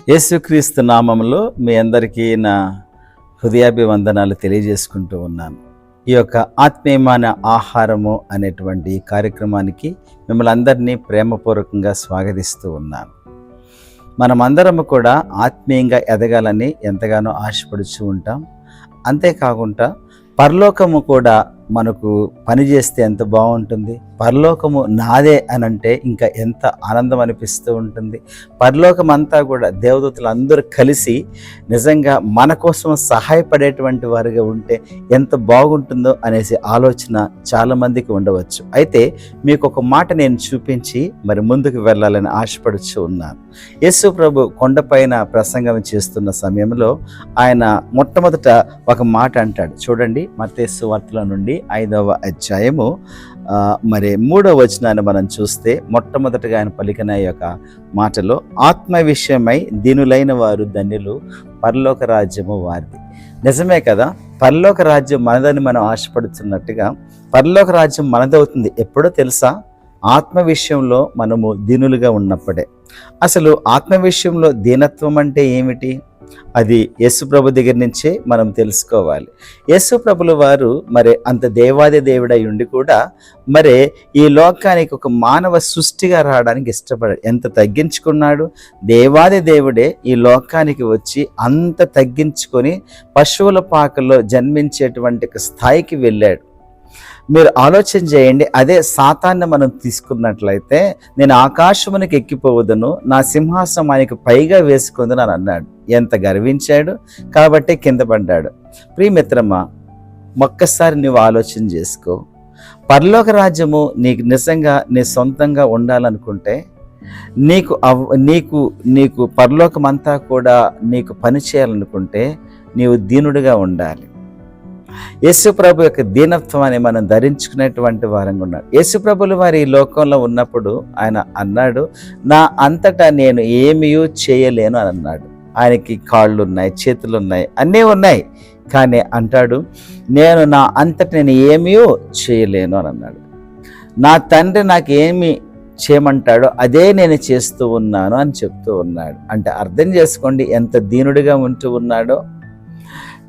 యేసుక్రీస్తు నామములో మీ అందరికీ నా హృదయాభివందనాలు తెలియజేసుకుంటూ ఉన్నాను. ఈ యొక్క ఆత్మీయమైన ఆహారము అనేటువంటి కార్యక్రమానికి మిమ్మల్ని అందరినీ ప్రేమపూర్వకంగా స్వాగతిస్తూ ఉన్నాను. మనమందరము కూడా ఆత్మీయంగా ఎదగాలని ఎంతగానో ఆశపడుతూ ఉంటాం. అంతేకాకుండా పరలోకము కూడా మనకు పనిచేస్తే ఎంత బాగుంటుంది. పరలోకము నాదే అని అంటే ఇంకా ఎంత ఆనందం అనిపిస్తూ ఉంటుంది. పరలోకం అంతా కూడా దేవదూతలు అందరూ కలిసి నిజంగా మన కోసం సహాయపడేటువంటి వారిగా ఉంటే ఎంత బాగుంటుందో అనేసి ఆలోచన చాలామందికి ఉండవచ్చు. అయితే మీకు ఒక మాట నేను చూపించి మరి ముందుకు వెళ్ళాలని ఆశపడుతూ ఉన్నాను. యేసు ప్రభు కొండపైన ప్రసంగం చేస్తున్న సమయంలో ఆయన మొట్టమొదట ఒక మాట అంటాడు. చూడండి, మత్తయి సువార్తలో నుండి 5వ అధ్యాయము మరి 3వ వచనాన్ని మనం చూస్తే మొట్టమొదటిగా ఆయన పలికిన యొక్క మాటలో, ఆత్మ విషయమై దీనులైన వారు ధన్యులు, పరలోక రాజ్యము వారిది. నిజమే కదా, పరలోక రాజ్యం మనదని మనం ఆశపడుతున్నట్టుగా పరలోక రాజ్యం మనదవుతుంది ఎప్పుడో తెలుసా? ఆత్మ విషయంలో మనము దీనులుగా ఉన్నప్పుడే. అసలు ఆత్మ విషయంలో దీనత్వం అంటే ఏమిటి? అది యేసు ప్రభు దగ్గర నుంచే మనం తెలుసుకోవాలి. యేసు ప్రభుల వారు మరి అంత దేవాది దేవుడై ఉండి కూడా మరి ఈ లోకానికి ఒక మానవ సృష్టిగా రావడానికి ఇష్టపడాడు. ఎంత తగ్గించుకున్నాడు! దేవాది దేవుడే ఈ లోకానికి వచ్చి అంత తగ్గించుకొని పశువుల పాకల్లో జన్మించేటువంటి స్థాయికి వెళ్ళాడు. మీరు ఆలోచన చేయండి. అదే సాతాన్ని మనం తీసుకున్నట్లయితే, నేను ఆకాశమునికి ఎక్కిపోవదును, నా సింహాసనం ఆయనకు పైగా వేసుకుందని అని అన్నాడు. ఎంత గర్వించాడు కాబట్టి కింద పడ్డాడు. ప్రియమిత్రమా, ఒక్కసారి నువ్వు ఆలోచన చేసుకో. పరలోక రాజ్యము నీకు నిజంగా నీ సొంతంగా ఉండాలనుకుంటే నీకు పరలోకమంతా కూడా నీకు పని చేయాలనుకుంటే నీవు దీనుడిగా ఉండాలి. యేసు ప్రభు యొక్క దీనత్వాన్ని మనం ధరించుకునేటువంటి వారంగా ఉన్నాడు. యేసు ప్రభులు వారు ఈ లోకంలో ఉన్నప్పుడు ఆయన అన్నాడు, నా అంతటా నేను ఏమీ చేయలేను అని అన్నాడు. ఆయనకి కాళ్ళు ఉన్నాయి, చేతులు ఉన్నాయి, అన్నీ ఉన్నాయి. కానీ అంటాడు, నేను నా అంతటా నేను ఏమీ చేయలేను అని అన్నాడు. నా తండ్రి నాకు ఏమి చేయమంటాడో అదే నేను చేస్తూ ఉన్నాను అని చెప్తూ ఉన్నాడు. అంటే అర్థం చేసుకోండి ఎంత దీనుడిగా ఉంటూ ఉన్నాడో.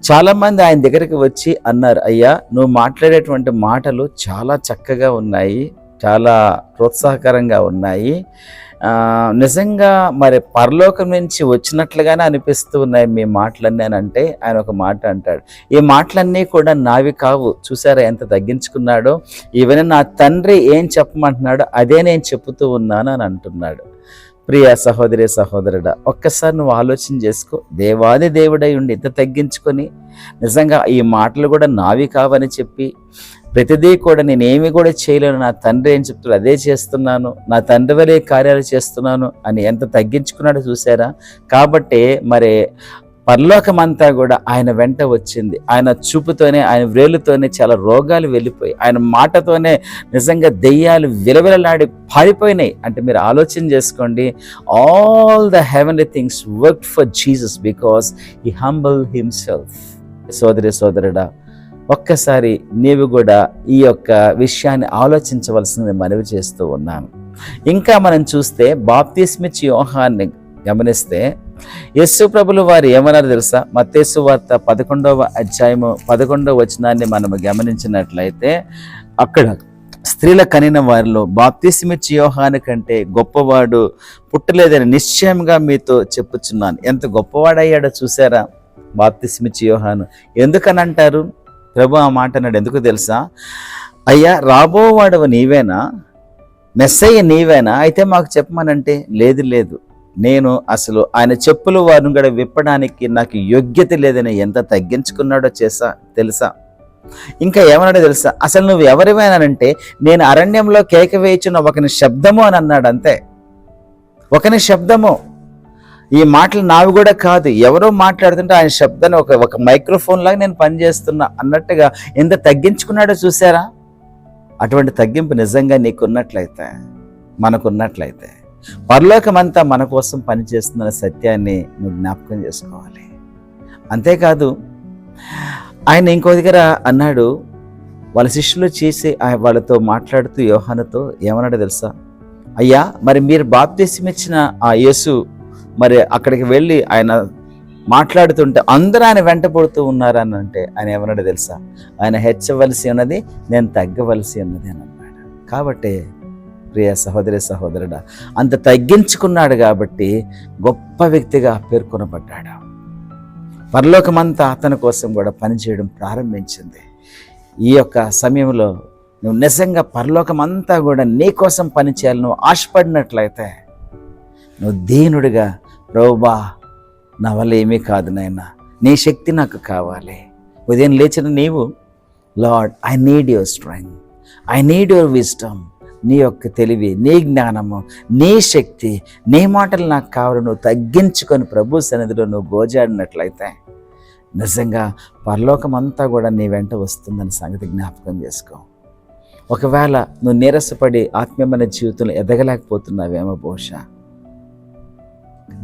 చాలామంది ఆయన దగ్గరికి వచ్చి అన్నారు, అయ్యా నువ్వు మాట్లాడేటువంటి మాటలు చాలా చక్కగా ఉన్నాయి, చాలా ప్రోత్సాహకరంగా ఉన్నాయి, నిజంగా మరి పరలోకం నుంచి వచ్చినట్లుగానే అనిపిస్తూ ఉన్నాయి మీ మాటలన్నీ అని అంటే ఆయన ఒక మాట అంటాడు, ఈ మాటలన్నీ కూడా నావి కావు. చూసారా ఎంత తగ్గించుకున్నాడో. ఈవెన్ నా తండ్రి ఏం చెప్పమంటున్నాడో అదే నేను చెబుతూ ఉన్నాను అని అంటున్నాడు. ప్రియ సహోదరి సహోదరుడా, ఒక్కసారి నువ్వు ఆలోచన చేసుకో. దేవాది దేవుడై ఉండి ఇంత తగ్గించుకొని నిజంగా ఈ మాటలు కూడా నావి కావని చెప్పి ప్రతిదీ కూడా నేనేమి కూడా చేయలేను, నా తండ్రి ఏం చెప్తాడు అదే చేస్తున్నాను, నా తండ్రి వలే కార్యాలు చేస్తున్నాను అని ఎంత తగ్గించుకున్నాడో చూసారా. కాబట్టి మరి పరలోకమంతా కూడా ఆయన వెంట వచ్చింది. ఆయన చూపుతోనే, ఆయన వ్రేలుతోనే చాలా రోగాలు వెళ్ళిపోయి, ఆయన మాటతోనే నిజంగా దెయ్యాలు విలవిలలాడి పారిపోయినాయి. అంటే మీరు ఆలోచన చేసుకోండి, all the heavenly things worked for Jesus because he humble himself. సోదరి సోదరుడా, ఒక్కసారి నీవు కూడా ఈ యొక్క విషయాన్ని ఆలోచించవలసింది మనవి చేస్తూ ఉన్నాను. ఇంకా మనం చూస్తే బాప్తిస్మిచ్చి యోహాన్ని గమనిస్తే యేసు ప్రభులు వారు ఏమన్నారు తెలుసా? మత్తయి సువార్త 11వ అధ్యాయము 11వ వచనాన్ని మనం గమనించినట్లయితే అక్కడ స్త్రీల కనిన వారిలో బాప్తిస్మిచ్చి యోహాను కంటే గొప్పవాడు పుట్టలేదని నిశ్చయంగా మీతో చెప్పుచున్నాను. ఎంత గొప్పవాడయ్యాడో చూసారా బాప్తిస్మిచ్చి యోహాను. ఎందుకని అంటారు? ప్రభు ఆ మాట అన్నాడు. ఎందుకు తెలుసా? అయ్యా రాబోవాడవు నీవేనా, మెస్సయ్య నీవేనా, అయితే మాకు చెప్పమనంటే లేదు, నేను అసలు ఆయన చెప్పులు వారిని కూడా విప్పడానికి నాకు యోగ్యత లేదని ఎంత తగ్గించుకున్నాడో తెలుసా. ఇంకా ఏమన్నాడో తెలుసా? అసలు నువ్వు ఎవరివేనంటే నేను అరణ్యంలో కేక వేయుచున్న ఒకని శబ్దము అని అన్నాడు. అంతే, ఒకని శబ్దము. ఈ మాటలు నావి కూడా కాదు, ఎవరో మాట్లాడుతుంటే ఆయన శబ్దాన్ని ఒక మైక్రోఫోన్ లాగా నేను పనిచేస్తున్నా అన్నట్టుగా ఎంత తగ్గించుకున్నాడో చూసారా. అటువంటి తగ్గింపు నిజంగా నీకున్నట్లయితే, మనకున్నట్లయితే పరలోకమంతా మన కోసం పనిచేస్తున్న సత్యాన్ని నువ్వు జ్ఞాపకం చేసుకోవాలి. అంతేకాదు ఆయన ఇంకో దగ్గర అన్నాడు, వాళ్ళ శిష్యులు చేసి వాళ్ళతో మాట్లాడుతూ యోహానుతో ఏమన్నాడో తెలుసా? అయ్యా మరి మీరు బాప్తిస్మిచ్చిన ఆ యేసు మరి అక్కడికి వెళ్ళి ఆయన మాట్లాడుతుంటే అందరూ ఆయన వెంట పడుతూ ఉన్నారని అంటే ఆయన ఏమన్నాడు తెలుసా? ఆయన హెచ్చవలసి ఉన్నది, నేను తగ్గవలసి ఉన్నది అని అన్నాడు. కాబట్టి ప్రియ సహోదరి సహోదరుడా, అంత తగ్గించుకున్నాడు కాబట్టి గొప్ప వ్యక్తిగా పేర్కొనబడ్డాడు. పరలోకమంతా అతని కోసం కూడా పనిచేయడం ప్రారంభించింది. ఈ యొక్క సమయంలో నువ్వు నిజంగా పరలోకమంతా కూడా నీ కోసం పనిచేయాలి నువ్వు ఆశపడినట్లయితే, నువ్వు దీనుడిగా, ప్రభువా నా వల్ల ఏమీ కాదు నాయనా, నీ శక్తి నాకు కావాలి. ఉదయం లేచిన నీవు, lord I need your strength, I need your wisdom, నీ యొక్క తెలివి, నీ జ్ఞానము, నీ శక్తి, నీ మాటలు నాకు కావాలి. నువ్వు తగ్గించుకొని ప్రభు సన్నిధిలో నువ్వు గోజాడినట్లయితే నిజంగా పరలోకం అంతా కూడా నీ వెంట వస్తుందని సంగతి జ్ఞాపకం చేసుకో. ఒకవేళ నువ్వు నీరసపడి ఆత్మీయమైన జీవితంలో ఎదగలేకపోతున్నావేమో బహుశా,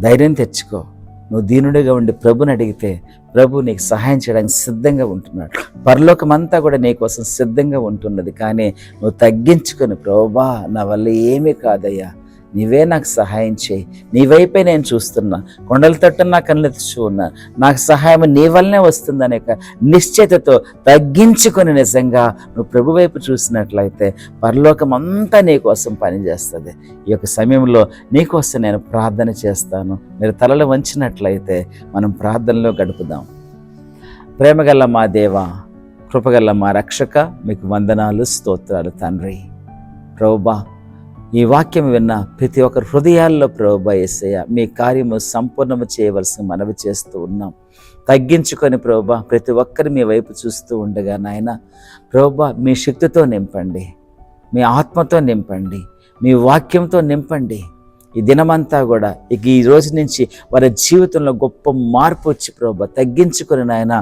ధైర్యం తెచ్చుకో. నువ్వు దీనుడిగా ఉండి ప్రభుని అడిగితే ప్రభు నీకు సహాయం చేయడానికి సిద్ధంగా ఉంటున్నాడు. పరలోకమంతా కూడా నీ కోసం సిద్ధంగా ఉంటున్నది. కానీ నువ్వు తగ్గించుకొని, ప్రభువా నా వల్ల ఏమీ కాదయ్యా, నీవే నాకు సహాయం చేయి, నీ వైపే నేను చూస్తున్నా, కొండల తట్టు నా కళ్ళెత్తు ఉన్నా, నాకు సహాయం నీ వల్లనే వస్తుందనే నిశ్చయతతో తగ్గించుకొని నిజంగా నువ్వు ప్రభు వైపు చూసినట్లయితే పరలోకం అంతా నీ కోసం పనిచేస్తుంది. ఈ యొక్క సమయంలో నీకోసం నేను ప్రార్థన చేస్తాను. మీరు తలలు వంచినట్లయితే మనం ప్రార్థనలో గడుపుదాం. ప్రేమగల్ల మా దేవ, కృపగల్ల మా రక్షక, మీకు వందనాలు, స్తోత్రాలు తండ్రి. ప్రభువా, ఈ వాక్యం విన్న ప్రతి ఒక్కరి హృదయాల్లో ప్రభువా యేసయ్య మీ కార్యము సంపూర్ణము చేయవలసిన మనవి చేస్తూ ఉన్నాం. తగ్గించుకొని ప్రభువా ప్రతి ఒక్కరు మీ వైపు చూస్తూ ఉండగా నాయన ప్రభువా మీ శక్తితో నింపండి, మీ ఆత్మతో నింపండి, మీ వాక్యంతో నింపండి. ఈ దినమంతా కూడా ఇక ఈ రోజు నుంచి వారి జీవితంలో గొప్ప మార్పు వచ్చి ప్రభువా తగ్గించుకొని నాయన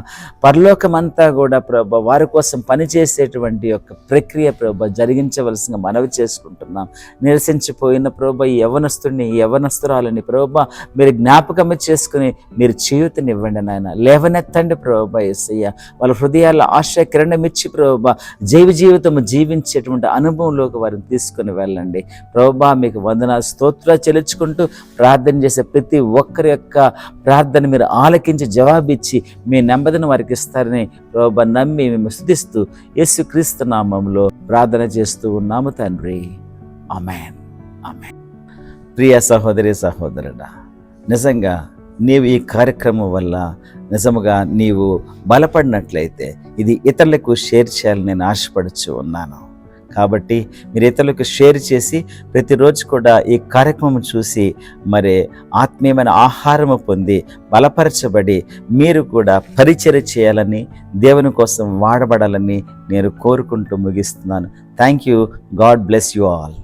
పరలోకమంతా కూడా ప్రభువా వారి కోసం పనిచేసేటువంటి యొక్క ప్రక్రియ ప్రభువా జరిగించవలసిన మనవి చేసుకుంటున్నాం. నిరసించిపోయిన ప్రభువా ఈ యవనస్తుడిని, ఈ యవనస్తురాలని ప్రభువా మీరు జ్ఞాపకం చేసుకుని మీరు చేయూతనివ్వండి నాయన. లేవనెత్తండి ప్రభువా యేసయ్య. వాళ్ళ హృదయాల్లో ఆశయ కిరణమిచ్చి ప్రభువా జీవితం జీవించేటువంటి అనుభవంలోకి వారిని తీసుకుని వెళ్ళండి. ప్రభువా మీకు వందనాలు, స్తోత్రాలు చెల్లించుకుంటూ ప్రార్థన చేసే ప్రతి ఒక్కరి యొక్క ప్రార్థన మీరు ఆలకించి జవాబిచ్చి మీ నెమ్మదిని వారికి ఇస్తారని ప్రభువా నమ్మి మేము స్తుతిస్తూ యేసుక్రీస్తు నామములో ప్రార్థన చేస్తూ ఉన్నాము తండ్రి. ఆమేన్, ఆమేన్. ప్రియ సహోదరి సహోదరుడా, నిజంగా నీవు ఈ కార్యక్రమం వల్ల నిజముగా నీవు బలపడినట్లయితే ఇది ఇతరులకు షేర్ చేయాలని నేను ఆశపడుచు ఉన్నాను. కాబట్టి మీరు ఇతరులకు షేర్ చేసి ప్రతిరోజు కూడా ఈ కార్యక్రమం చూసి మరి ఆత్మీయమైన ఆహారము పొంది బలపరచబడి మీరు కూడా పరిచర్య చేయాలని, దేవుని కోసం వాడబడాలని నేను కోరుకుంటూ ముగిస్తున్నాను. Thank you. God bless you all.